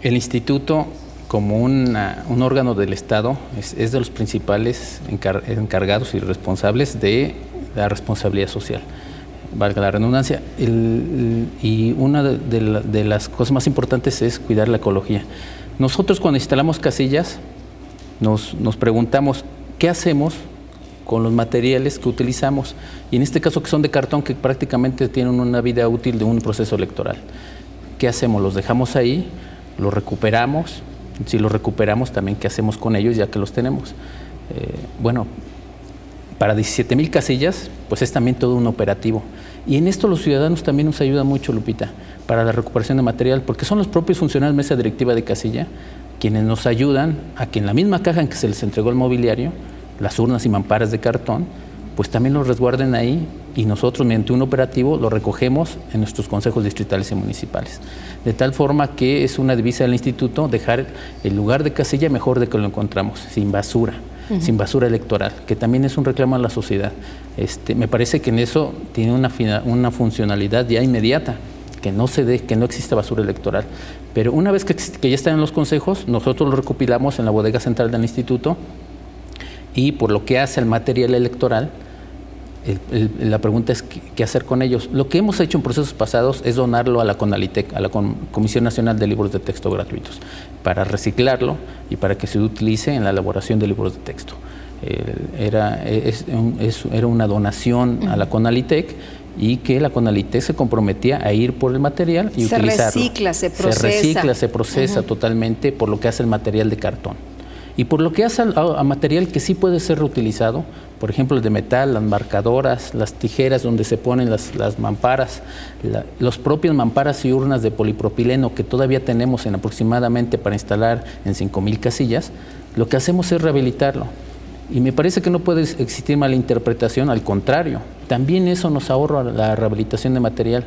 el instituto, como un órgano del Estado, es de los principales encargados y responsables de la responsabilidad social, valga la redundancia, y una de las cosas más importantes es cuidar la ecología. Nosotros cuando instalamos casillas nos preguntamos qué hacemos con los materiales que utilizamos, y en este caso que son de cartón, que prácticamente tienen una vida útil de un proceso electoral. ¿Qué hacemos? ¿Los dejamos ahí? ¿Los recuperamos? Si los recuperamos, también ¿qué hacemos con ellos ya que los tenemos? Bueno, para 17,000 casillas, pues es también todo un operativo. Y en esto los ciudadanos también nos ayudan mucho, Lupita, para la recuperación de material, porque son los propios funcionarios de mesa directiva de casilla quienes nos ayudan a que en la misma caja en que se les entregó el mobiliario, las urnas y mamparas de cartón, pues también los resguarden ahí, y nosotros mediante un operativo lo recogemos en nuestros consejos distritales y municipales. De tal forma que es una divisa del instituto dejar el lugar de casilla mejor de que lo encontramos, sin basura. Sin basura electoral, que también es un reclamo a la sociedad. Me parece que en eso tiene una funcionalidad ya inmediata, que no exista basura electoral. Pero una vez que ya están en los consejos, nosotros lo recopilamos en la bodega central del instituto, y por lo que hace al material electoral, la pregunta es qué hacer con ellos. Lo que hemos hecho en procesos pasados es donarlo a la CONALITEC, a la Comisión Nacional de Libros de Texto Gratuitos, para reciclarlo y para que se utilice en la elaboración de libros de texto. Era una donación a la CONALITEC, y que la CONALITEC se comprometía a ir por el material y utilizarlo.
Se recicla,
se procesa totalmente, por lo que hace el material de cartón. Y por lo que hace a material que sí puede ser reutilizado, por ejemplo el de metal, las marcadoras, las tijeras donde se ponen las mamparas, los propios mamparas y urnas de polipropileno que todavía tenemos aproximadamente para instalar en 5,000 casillas, lo que hacemos es rehabilitarlo. Y me parece que no puede existir mala interpretación, al contrario, también eso nos ahorra la rehabilitación de material.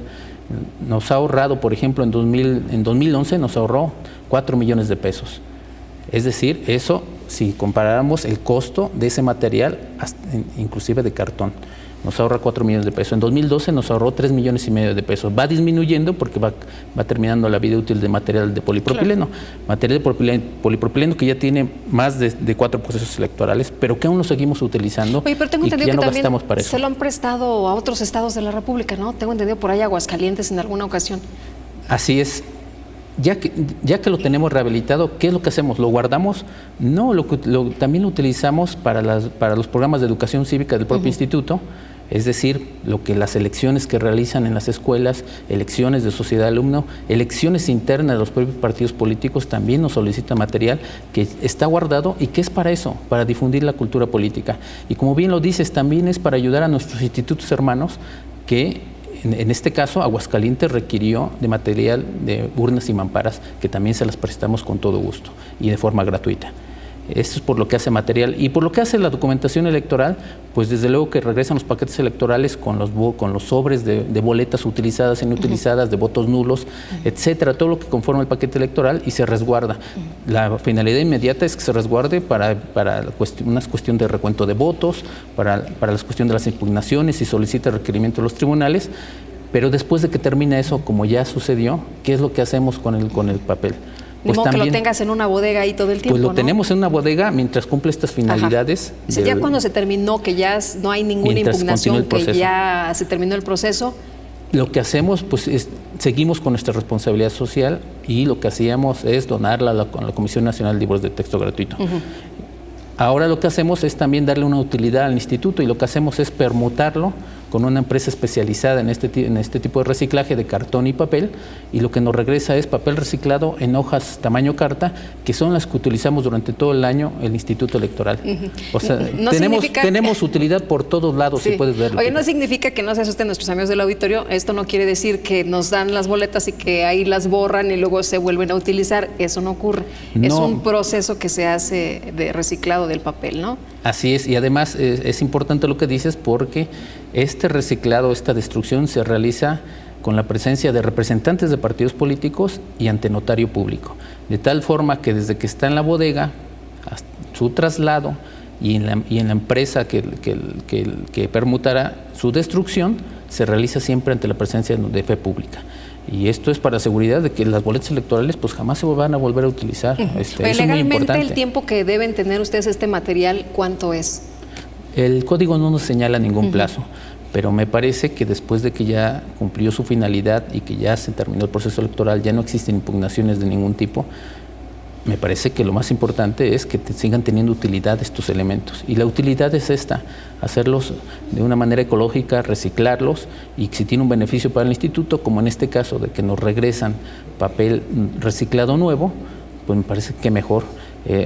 Nos ha ahorrado, por ejemplo, en 2011 nos ahorró 4 millones de pesos. Es decir, eso, si comparáramos el costo de ese material, inclusive de cartón, nos ahorra 4 millones de pesos. En 2012 nos ahorró 3,5 millones de pesos. Va disminuyendo porque va terminando la vida útil de material de polipropileno. Claro. Material de polipropileno que ya tiene más de 4 procesos electorales, pero que aún lo seguimos utilizando.
Oye, pero tengo entendido
que ya
que
no
también
gastamos para eso.
Se lo han prestado a otros estados de la República, ¿no? Tengo entendido por ahí Aguascalientes en alguna ocasión.
Así es. Ya que lo tenemos rehabilitado, ¿qué es lo que hacemos? ¿Lo guardamos? No, también lo utilizamos para los programas de educación cívica del propio instituto, es decir, las elecciones que realizan en las escuelas, elecciones de sociedad de alumno, elecciones internas de los propios partidos políticos, también nos solicita material que está guardado y que es para eso, para difundir la cultura política. Y como bien lo dices, también es para ayudar a nuestros institutos hermanos que... En este caso, Aguascalientes requirió de material de urnas y mamparas, que también se las prestamos con todo gusto y de forma gratuita. Esto es por lo que hace material. Y por lo que hace la documentación electoral, pues desde luego que regresan los paquetes electorales con los sobres de boletas utilizadas, inutilizadas, de votos nulos, etcétera, todo lo que conforma el paquete electoral, y se resguarda. La finalidad inmediata es que se resguarde para una cuestión de recuento de votos, para la cuestión de las impugnaciones y solicita el requerimiento de los tribunales, pero después de que termina eso, como ya sucedió, ¿qué es lo que hacemos con el papel?
Pues también, que lo tengas en una bodega ahí todo el tiempo.
Pues lo tenemos en una bodega mientras cumple estas finalidades.
Ya cuando se terminó, que ya no hay ninguna impugnación, que ya se terminó el proceso.
Lo que hacemos, pues, seguimos con nuestra responsabilidad social, y lo que hacíamos es donarla a la Comisión Nacional de Libros de Texto Gratuito. Ahora lo que hacemos es también darle una utilidad al instituto, y lo que hacemos es permutarlo con una empresa especializada en este tipo de reciclaje de cartón y papel, y lo que nos regresa es papel reciclado en hojas tamaño carta, que son las que utilizamos durante todo el año el Instituto Electoral. O sea, tenemos utilidad por todos lados, si puedes verlo.
Oye, no significa que no se asusten nuestros amigos del auditorio. Esto no quiere decir que nos dan las boletas y que ahí las borran y luego se vuelven a utilizar. Eso no ocurre. No. Es un proceso que se hace de reciclado del papel, ¿no?
Así es, y además es importante lo que dices, porque este reciclado, esta destrucción se realiza con la presencia de representantes de partidos políticos y ante notario público, de tal forma que desde que está en la bodega, hasta su traslado y en la empresa que permutará su destrucción, se realiza siempre ante la presencia de fe pública. Y esto es para seguridad de que las boletas electorales pues jamás se van a volver a utilizar. Eso es muy importante.
¿El tiempo que deben tener ustedes este material, cuánto es?
El código no nos señala ningún plazo, pero me parece que después de que ya cumplió su finalidad y que ya se terminó el proceso electoral, ya no existen impugnaciones de ningún tipo. Me parece que lo más importante es que sigan teniendo utilidad estos elementos. Y la utilidad es esta, hacerlos de una manera ecológica, reciclarlos, y si tiene un beneficio para el instituto, como en este caso de que nos regresan papel reciclado nuevo, pues me parece que mejor.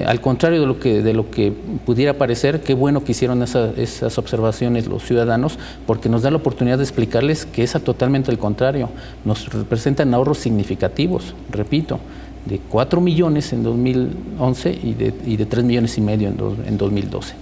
Al contrario de lo que pudiera parecer, qué bueno que hicieron esas observaciones los ciudadanos, porque nos da la oportunidad de explicarles que es totalmente al contrario. Nos representan ahorros significativos, repito, de 4 millones en 2011 y de 3,5 millones en 2012,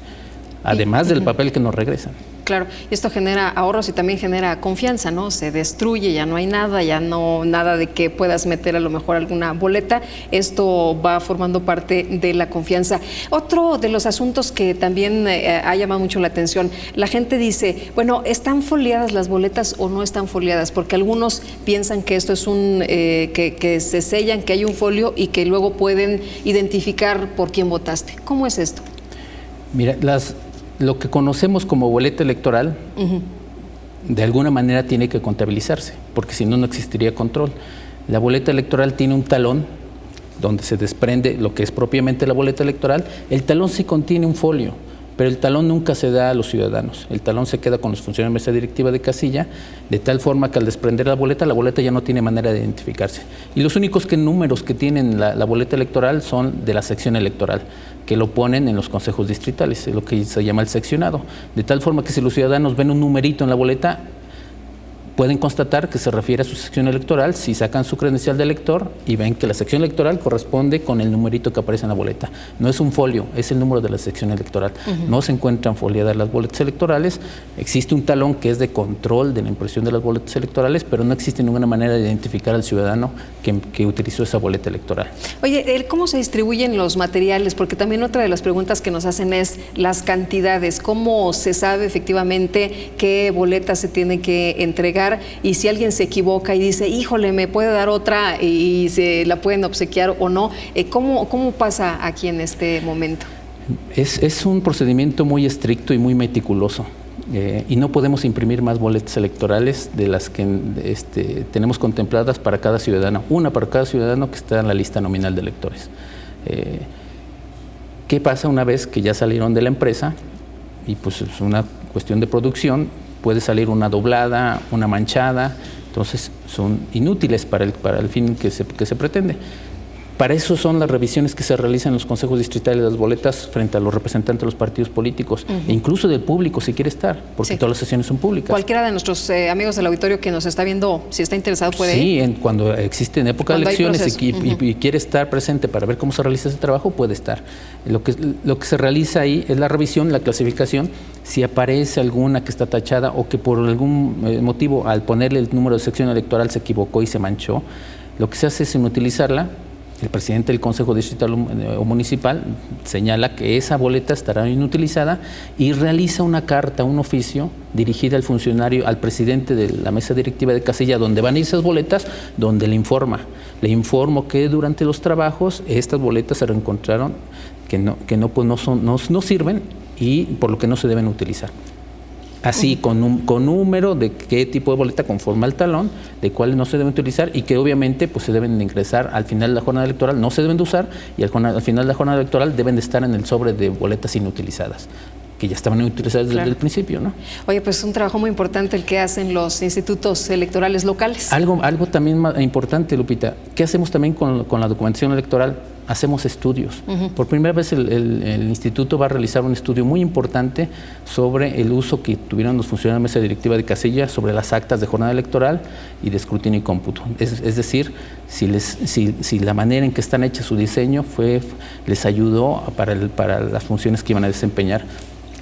además del papel que nos regresan.
Claro, esto genera ahorros y también genera confianza, ¿no? Se destruye, ya no hay nada, nada de que puedas meter a lo mejor alguna boleta. Esto va formando parte de la confianza. Otro de los asuntos que también ha llamado mucho la atención, la gente dice, bueno, ¿están foliadas las boletas o no están foliadas? Porque algunos piensan que esto es que se sellan, que hay un folio y que luego pueden identificar por quién votaste. ¿Cómo es esto?
Mira, lo que conocemos como boleta electoral, de alguna manera tiene que contabilizarse, porque si no, no existiría control. La boleta electoral tiene un talón donde se desprende lo que es propiamente la boleta electoral. El talón sí contiene un folio,
pero el talón nunca se da a los ciudadanos. El talón se queda con los funcionarios de mesa directiva de casilla, de tal forma que al desprender la boleta ya no tiene manera de identificarse. Y los únicos números que tienen la boleta electoral son de la sección electoral, que lo ponen en los consejos distritales, es lo que se llama el seccionado. De tal forma que si los ciudadanos ven un numerito en la boleta, pueden constatar que se refiere a su sección electoral si sacan su credencial de elector y ven que la sección electoral corresponde con el numerito que aparece en la boleta. No es un folio, es el número de la sección electoral. No se encuentran foliadas las boletas electorales. Existe un talón que es de control de la impresión de las boletas electorales, pero no existe ninguna manera de identificar al ciudadano que utilizó esa boleta electoral.
Oye, ¿cómo se distribuyen los materiales? Porque también otra de las preguntas que nos hacen es las cantidades. ¿Cómo se sabe efectivamente qué boleta se tiene que entregar? Y si alguien se equivoca y dice, híjole, me puede dar otra y se la pueden obsequiar o no, ¿cómo pasa aquí en este momento?
Es un procedimiento muy estricto y muy meticuloso. Y no podemos imprimir más boletas electorales de las que tenemos contempladas para cada ciudadano, una para cada ciudadano que está en la lista nominal de electores. ¿Qué pasa una vez que ya salieron de la empresa? Y pues es una cuestión de producción, puede salir una doblada, una manchada, entonces son inútiles para el fin que se pretende. Para eso son las revisiones que se realizan en los consejos distritales de las boletas frente a los representantes de los partidos políticos, e incluso del público si quiere estar, porque todas las sesiones son públicas.
Cualquiera de nuestros amigos del auditorio que nos está viendo, si está interesado, puede ir.
Sí, cuando existe en época de elecciones y quiere estar presente para ver cómo se realiza ese trabajo, puede estar. Lo que se realiza ahí es la revisión, la clasificación. Si aparece alguna que está tachada o que por algún motivo al ponerle el número de sección electoral se equivocó y se manchó, lo que se hace es inutilizarla. El presidente del Consejo Distrital o Municipal señala que esa boleta estará inutilizada y realiza una carta, un oficio dirigida al funcionario, al presidente de la mesa directiva de casilla, donde van a ir esas boletas, donde le informo que durante los trabajos estas boletas se reencontraron que no sirven y por lo que no se deben utilizar. Así, con número de qué tipo de boleta conforme al talón, de cuáles no se deben utilizar y que obviamente pues se deben de ingresar al final de la jornada electoral, no se deben de usar y al final de la jornada electoral deben de estar en el sobre de boletas inutilizadas, que ya estaban utilizadas desde el principio, ¿no?
Oye, pues es un trabajo muy importante el que hacen los institutos electorales locales.
Algo también importante, Lupita, ¿qué hacemos también con la documentación electoral? Hacemos estudios. Por primera vez el instituto va a realizar un estudio muy importante sobre el uso que tuvieron los funcionarios de mesa directiva de casilla sobre las actas de jornada electoral y de escrutinio y cómputo. Es decir, si la manera en que están hechas su diseño les ayudó para las funciones que iban a desempeñar.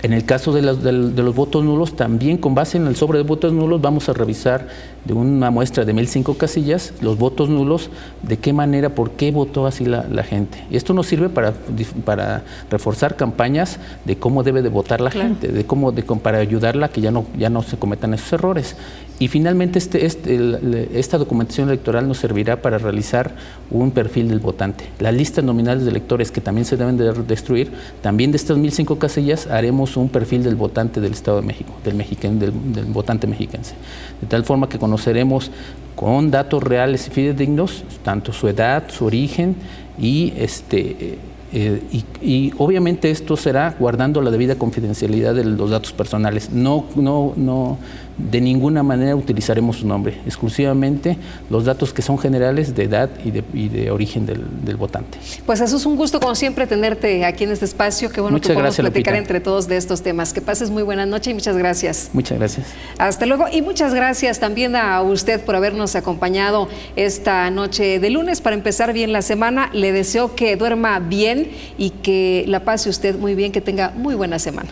En el caso de los votos nulos, también con base en el sobre de votos nulos vamos a revisar de una muestra de 1005 casillas los votos nulos, de qué manera, por qué votó así la gente. Y esto nos sirve para reforzar campañas de cómo debe de votar la gente, para ayudarla a que ya no se cometan esos errores. Y finalmente esta documentación electoral nos servirá para realizar un perfil del votante. Las listas nominales de electores que también se deben de destruir, también de estas 1005 casillas haremos un perfil del votante del Estado de México, del votante mexiquense. De tal forma que conoceremos con datos reales y fidedignos tanto su edad, su origen y obviamente esto será guardando la debida confidencialidad de los datos personales. No de ninguna manera utilizaremos su nombre, exclusivamente los datos que son generales de edad y de origen del votante.
Pues eso es un gusto como siempre tenerte aquí en este espacio. Qué bueno que podamos platicar entre todos de estos temas. Que pases muy buena noche y muchas gracias.
Muchas gracias.
Hasta luego y muchas gracias también a usted por habernos acompañado esta noche de lunes para empezar bien la semana. Le deseo que duerma bien y que la pase usted muy bien, que tenga muy buena semana.